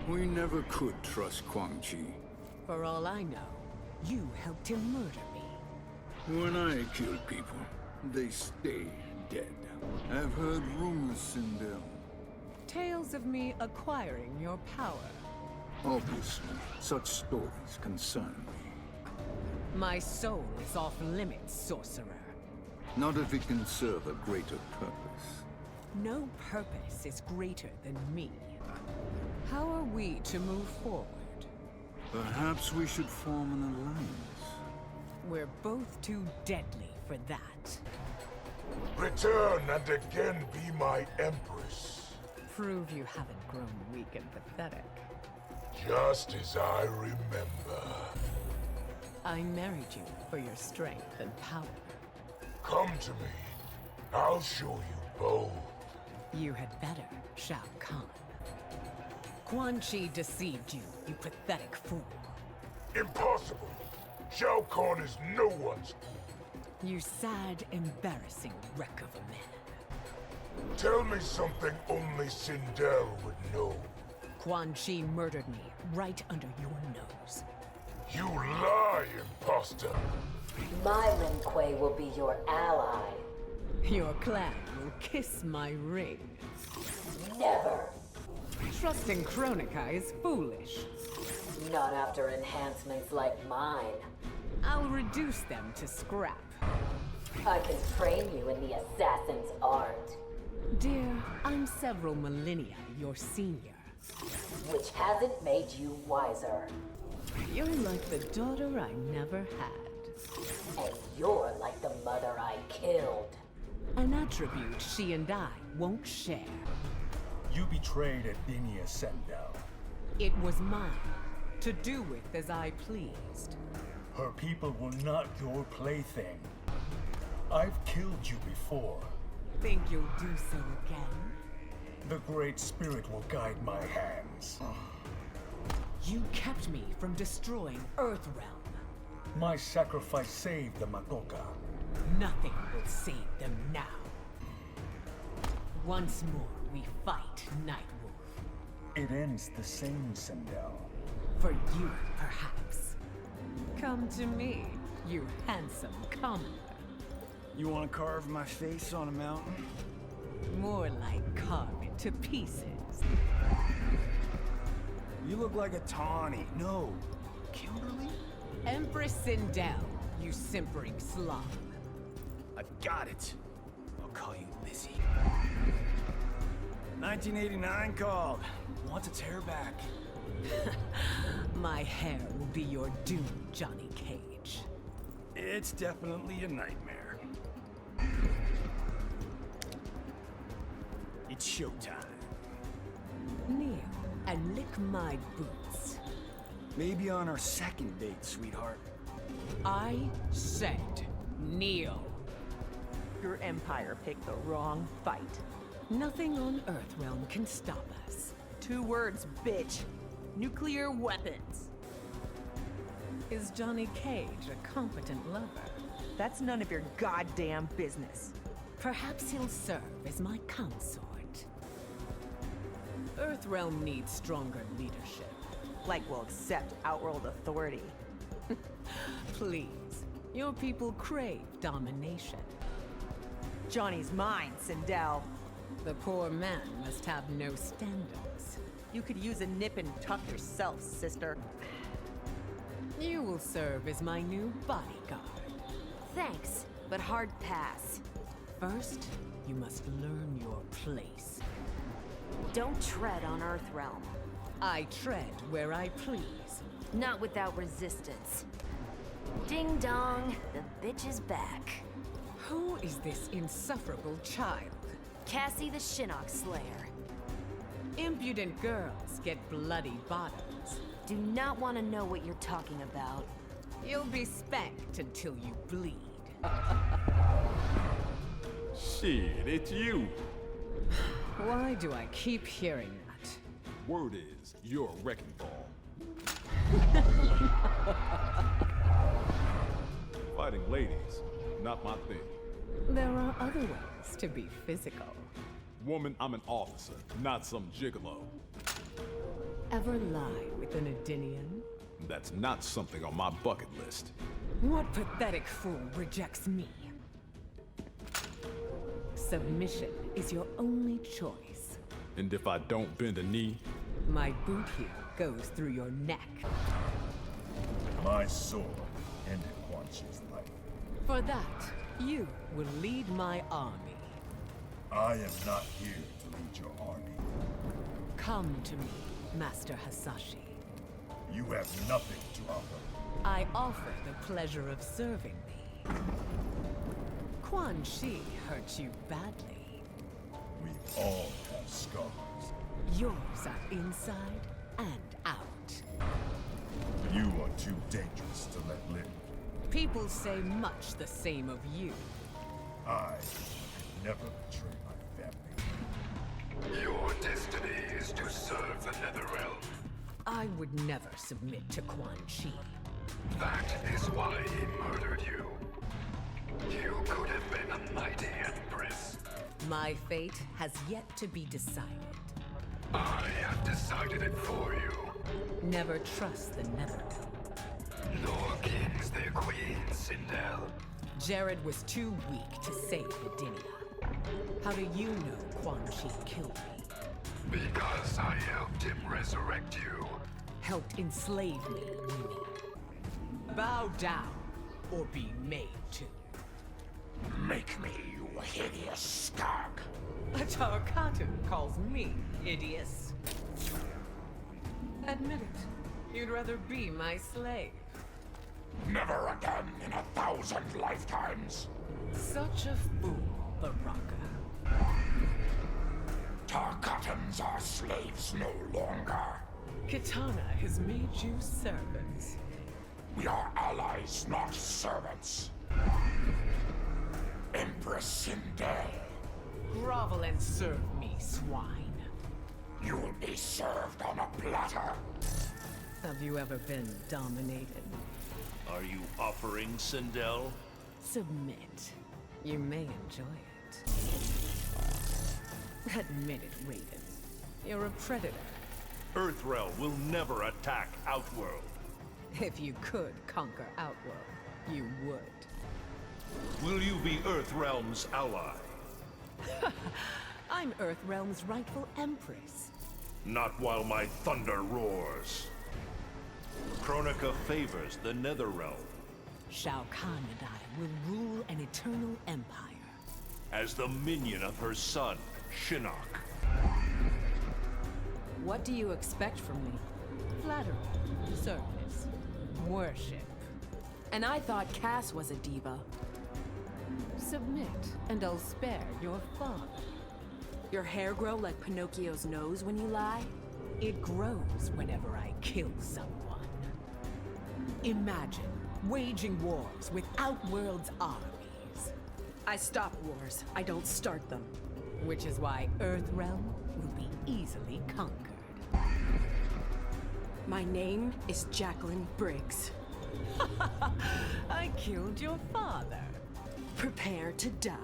We never could trust Quan Chi. For all I know, you helped him murder me. When I kill people, they stay dead. I've heard rumors, Sindel. Tales of me acquiring your power. Obviously, such stories concern me. My soul is off limits, sorcerer. Not if it can serve a greater purpose. No purpose is greater than me. How are we to move forward? Perhaps we should form an alliance. We're both too deadly for that. Return and again be my empress. Prove you haven't grown weak and pathetic. Just as I remember. I married you for your strength and power. Come to me. I'll show you both. You had better, Shao Kahn. Quan Chi deceived you, you pathetic fool. Impossible. Shao Kahn is no one's fool. You sad, embarrassing wreck of a man. Tell me something only Sindel would know. Quan Chi murdered me right under your nose. You lie, imposter. My Lin Kuei will be your ally. Your clan will kiss my ring. Never. Trusting Chronica is foolish. Not after enhancements like mine. I'll reduce them to scrap. I can train you in the assassin's art. Dear, I'm several millennia your senior. Which hasn't made you wiser. You're like the daughter I never had. And you're like the mother I killed. An attribute she and I won't share. You betrayed Adinia Sindel. It was mine, to do with as I pleased. Her people were not your plaything. I've killed you before. Think you'll do so again? The Great Spirit will guide my hands. You kept me from destroying Earthrealm. My sacrifice saved the Madoka. Nothing will save them now. Once more we fight, Nightwolf. It ends the same, Sindel. For you, perhaps. Come to me, you handsome commoner. You want to carve my face on a mountain? More like carve it to pieces. You look like a Tawny. No, Kimberly? Empress Sindel, you simpering slob. I've got it. I'll call you Lizzie. 1989 called. Want its hair back. My hair will be your doom, Johnny Cage. It's definitely a nightmare. It's showtime. Kneel and lick my boots. Maybe on our second date, sweetheart. I said kneel. Your empire picked the wrong fight. Nothing on Earthrealm can stop us. 2 words, bitch. Nuclear weapons. Is Johnny Cage a competent lover? That's none of your goddamn business. Perhaps he'll serve as my consort. Earthrealm needs stronger leadership. Like we'll accept Outworld authority. Please, your people crave domination. Johnny's mine, Sindel. The poor man must have no standards. You could use a nip and tuck yourself, sister. You will serve as my new bodyguard. Thanks, but hard pass. First, you must learn your place. Don't tread on Earthrealm. I tread where I please. Not without resistance. Ding dong, the bitch is back. Who is this insufferable child? Cassie the Shinnok Slayer. Impudent girls get bloody bottoms. Do not want to know what you're talking about. You'll be spanked until you bleed. Shit, it's you. Why do I keep hearing that? Word is, you're a wrecking ball. Fighting ladies, not my thing. There are other ways to be physical. Woman, I'm an officer, not some gigolo. ever lie with an Edenian? That's not something on my bucket list. What pathetic fool rejects me? Submission is your only choice. And if I don't bend a knee, My boot heel goes through your neck. My sword ended Quan Chi's life. For that, you will lead my army. I am not here to lead your army. Come to me, Master Hasashi. You have nothing to offer. I offer the pleasure of serving thee. Quan Chi hurt you badly. We all have scars. Yours are inside and out. You are too dangerous to let live. People say much the same of you. I could never betray my family. Your destiny is to serve the Netherrealm. I would never submit to Quan Chi. That is why he murdered you. You could have been a mighty empress. My fate has yet to be decided. I have decided it for you. Never trust the Netherrealm. Nor kings their queen, Sindel. Jared was too weak to save Edenia. How do you know Quan Chi killed me? Because I helped him resurrect you. Helped enslave me, you mean? Bow down, or be made to. Make me, you hideous skag. A Tarkatan calls me hideous. Admit it, you'd rather be my slave. Never again in 1,000 lifetimes. Such a fool, Baraka. Tarkatans are slaves no longer. Kitana has made you servants. We are allies, not servants. Empress Sindel, Grovel and serve me, swine. you will be served on a platter. Have you ever been dominated? Are you offering, Sindel? Submit. You may enjoy it. Admit it, Raiden. You're a predator. Earthrealm will never attack Outworld. If you could conquer Outworld, you would. Will you be Earthrealm's ally? I'm Earthrealm's rightful empress. Not while my thunder roars. Kronika favors the Netherrealm. Shao Kahn and I will rule an eternal empire. As the minion of her son, Shinnok. What do you expect from me? Flattery, service, worship. And I thought Cass was a diva. Submit, and I'll spare your father. Your hair grow like Pinocchio's nose when you lie? It grows whenever I kill someone. Imagine waging wars with Outworld's armies. I stop wars. I don't start them. Which is why Earthrealm will be easily conquered. My name is Jacqueline Briggs. I killed your father. Prepare to die.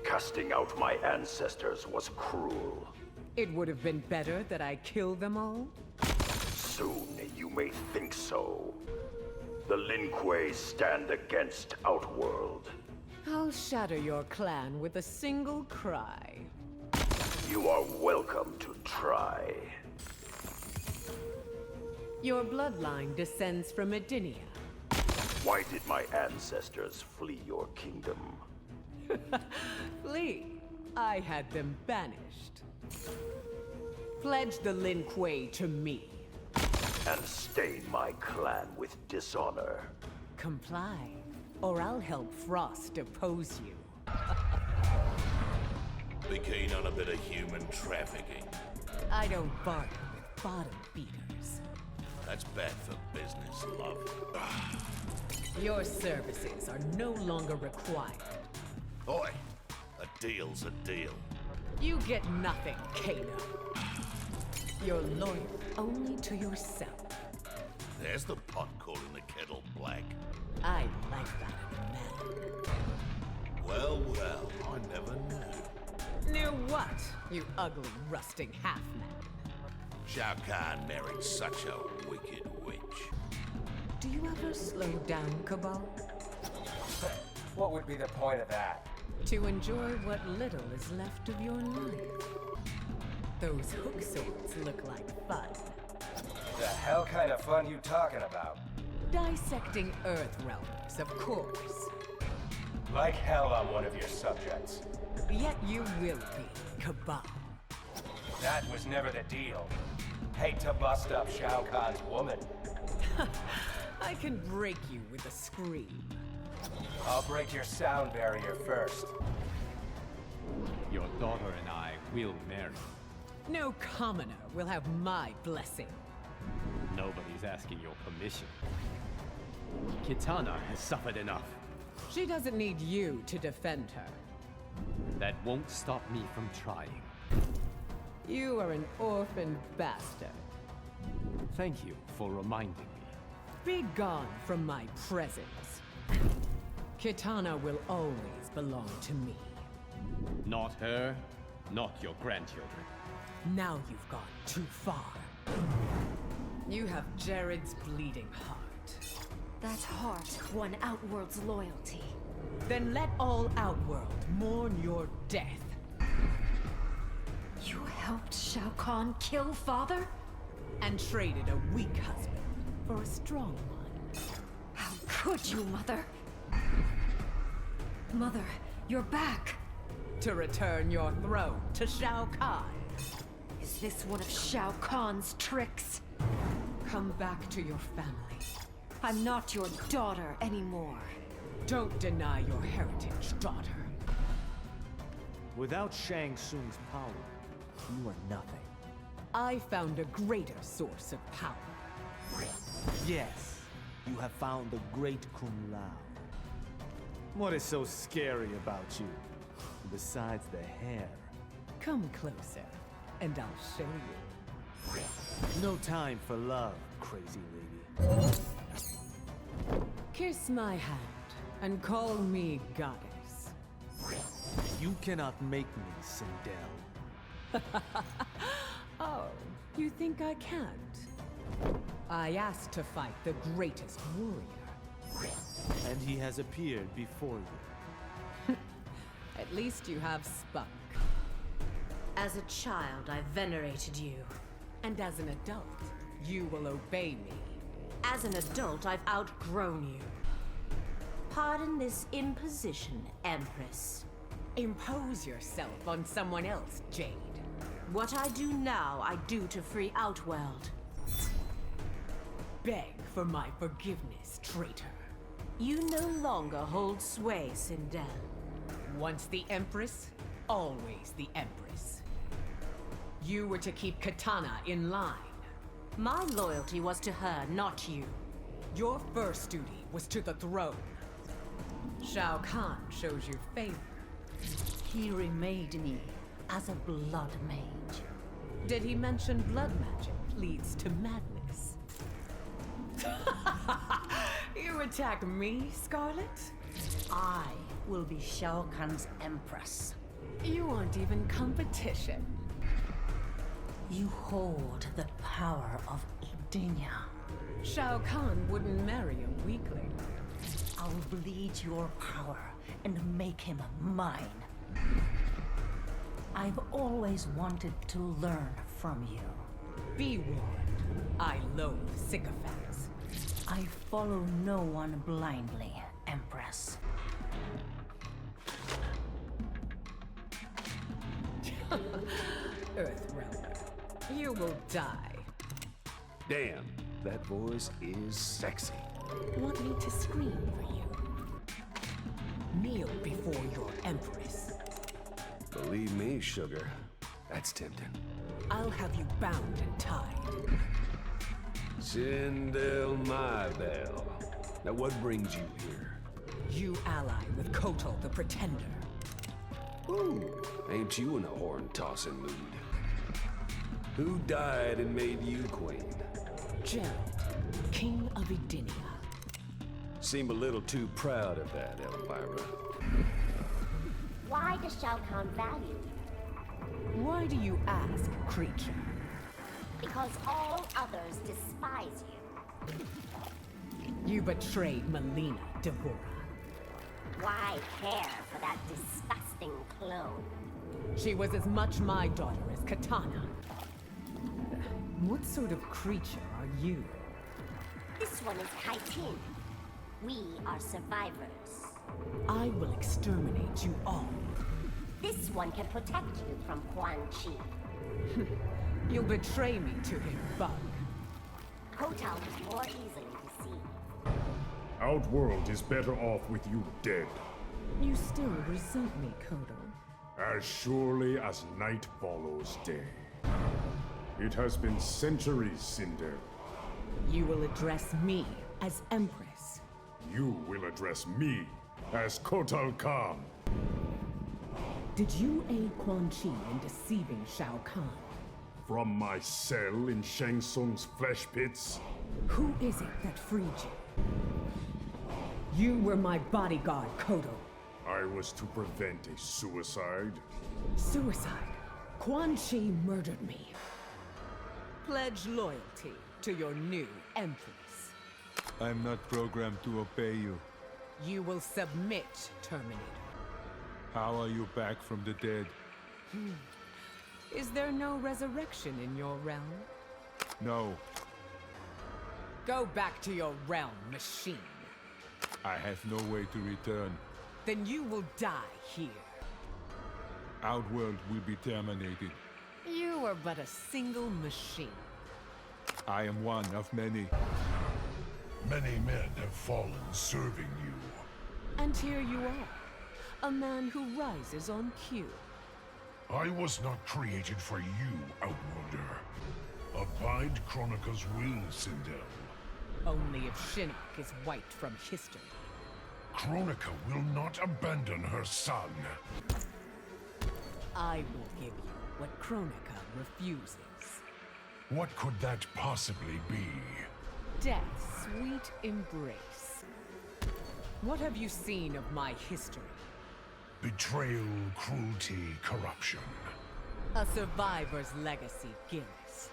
Casting out my ancestors was cruel. It would have been better that I kill them all? Soon you may think so. The Lin Kuei stand against Outworld. I'll shatter your clan with a single cry. You are welcome to try. Your bloodline descends from Edenia. Why did my ancestors flee your kingdom? Flee. I had them banished. Pledge the Lin Kuei to me. And stain my clan with dishonor. Comply, or I'll help Frost depose you. Be keen on a bit of human trafficking. I don't barter with bottom beaters. That's bad for business, love. Your services are no longer required. Oi, a deal's a deal. You get nothing, Kano. You're loyal only to yourself. There's the pot calling the kettle black. I like that in a man. Well, well, I never knew. Knew what, you ugly, rusting half-man? Shao Kahn married such a wicked witch. Do you ever slow down, Cabal? What would be the point of that? To enjoy what little is left of your life. Those hook swords look like fun. The hell kind of fun you talking about? Dissecting Earth realms, of course. Like hell I'm one of your subjects. Yet you will be, Cabal. That was never the deal. Hate to bust up Shao Kahn's woman. I can break you with a scream. I'll break your sound barrier first. Your daughter and I will marry. No commoner will have my blessing. Nobody's asking your permission. Kitana has suffered enough. She doesn't need you to defend her. That won't stop me from trying. You are an orphan bastard. Thank you for reminding me. Be gone from my presence. Kitana will always belong to me. Not her, not your grandchildren. Now you've gone too far. You have Jared's bleeding heart. That heart won Outworld's loyalty. Then let all Outworld mourn your death. You helped Shao Kahn kill father? And traded a weak husband for a strong one. How could you, Mother? Mother, you're back. To return your throne to Shao Kahn. Is this one of Shao Kahn's tricks? Come back to your family. I'm not your daughter anymore. Don't deny your heritage, daughter. Without Shang Tsung's power, you are nothing. I found a greater source of power. Yes, you have found the great Kung Lao. What is so scary about you, besides the hair? Come closer, and I'll show you. No time for love, crazy lady. Kiss my hand, and call me goddess. You cannot make me, Sindel. Oh, you think I can't? I asked to fight the greatest warrior. And he has appeared before you. At least you have spunk. As a child, I venerated you. And as an adult, you will obey me. As an adult, I've outgrown you. Pardon this imposition, Empress. Impose yourself on someone else, Jade. What I do now, I do to free Outworld. Beg for my forgiveness, traitor. You no longer hold sway, Sindel. Once the Empress, always the Empress. You were to keep Kitana in line. My loyalty was to her, not you. Your first duty was to the throne. Shao Kahn shows you favor. He remade me as a blood mage. Did he mention blood magic leads to madness? You attack me, Scarlet? I will be Shao Kahn's empress. You aren't even competition. You hold the power of Edenia. Shao Kahn wouldn't marry a weakling. I'll bleed your power and make him mine. I've always wanted to learn from you. Be warned, I loathe sycophants. I follow no one blindly, Empress. Earthrealmer, you will die. Damn, that voice is sexy. Want me to scream for you? Kneel before your Empress. Believe me, sugar, that's tempting. I'll have you bound and tied. Sindel my bell. Now what brings you here? You ally with Kotal the Pretender. Ooh, ain't you in a horn-tossing mood? Who died and made you queen? Gerald, King of Edenia. Seem a little too proud of that, Elvira. Why does Shao Kahn value you? Why do you ask, creature? Because all others despise you. You betrayed Melina, Devora. Why care for that disgusting clone? She was as much my daughter as Katana. What sort of creature are you? This one is Kaitin. We are survivors. I will exterminate you all. This one can protect you from Quan Chi. You'll betray me to him, Bug. Kotal was more easily deceived. Outworld is better off with you dead. You still resent me, Kodo. As surely as night follows day. It has been centuries, Sindel. You will address me as Empress. You will address me as Kotal Kahn. Did you aid Quan Chi in deceiving Shao Kahn? From my cell in Shang Tsung's flesh pits? Who is it that freed you? You were my bodyguard, Kodo. I was to prevent a suicide. Suicide? Quan Chi murdered me. Pledge loyalty to your new Empress. I'm not programmed to obey you. You will submit, Terminator. How are you back from the dead? Is there no resurrection in your realm? No. Go back to your realm, machine. I have no way to return. Then you will die here. Outworld will be terminated. You are but a single machine. I am one of many. Many men have fallen serving you. And here you are, a man who rises on cue. I was not created for you, Outworlder. Abide Kronika's will, Sindel. Only if Shinnok is wiped from history. Kronika will not abandon her son. I will give you what Kronika refuses. What could that possibly be? Death's sweet embrace. What have you seen of my history? Betrayal, cruelty, corruption. A survivor's legacy, Gillis.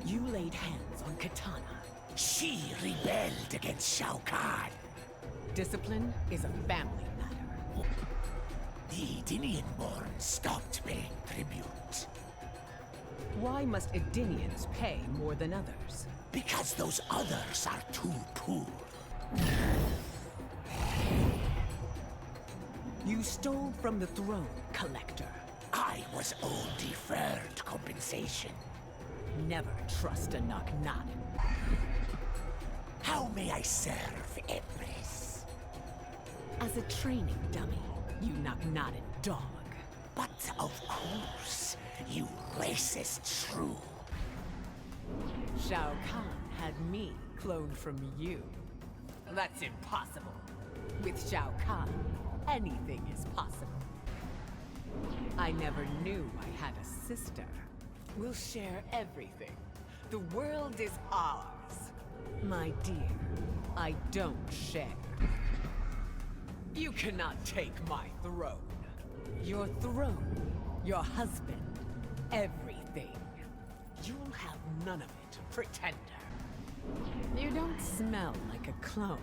You laid hands on Katana. She rebelled against Shao Kahn. Discipline is a family matter. The Edenian-born stopped paying tribute. Why must Edenians pay more than others? Because those others are too poor. You stole from the throne, Collector. I was owed deferred compensation. Never trust a Naknaden. How may I serve, Empress? As a training dummy, you Naknaden dog. But of course, you racist shrew. Shao Kahn had me cloned from you. That's impossible. With Shao Kahn, anything is possible. I never knew I had a sister. We'll share everything. The world is ours. My dear, I don't share. You cannot take my throne. Your throne, your husband, everything. You'll have none of it, pretender. You don't smell like a clone.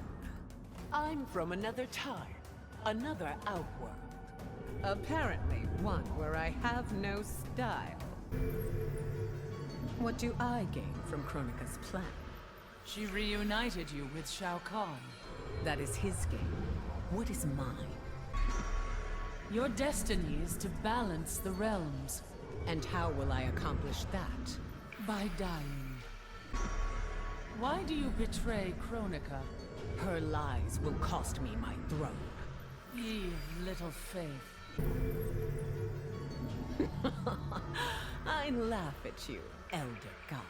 I'm from another time, another outworld. Apparently one where I have no style. What do I gain from Kronika's plan? She reunited you with Shao Kahn. That is his game. What is mine? Your destiny is to balance the realms. And how will I accomplish that? By dying. Why do you betray Kronika? Her lies will cost me my throne. Ye of little faith. I laugh at you, Elder God.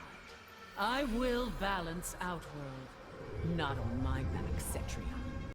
I will balance Outworld. Not on my back, Cetrion.